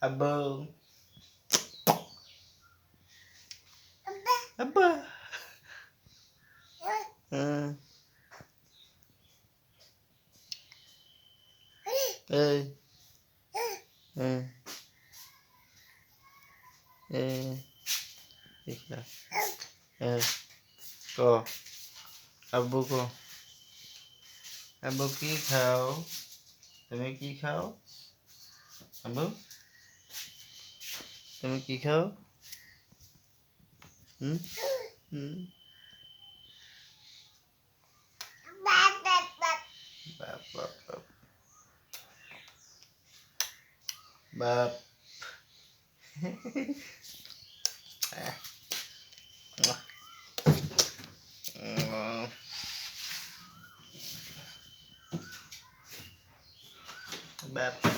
Abang. Apa? Eh. Ikhlas. Ko. Abu ko. Abu কি খাও? তুমি কি খাও? আব্বু তুমি কি খাও? হুম হুম বাপ বাপ বাপ বাপ বাপ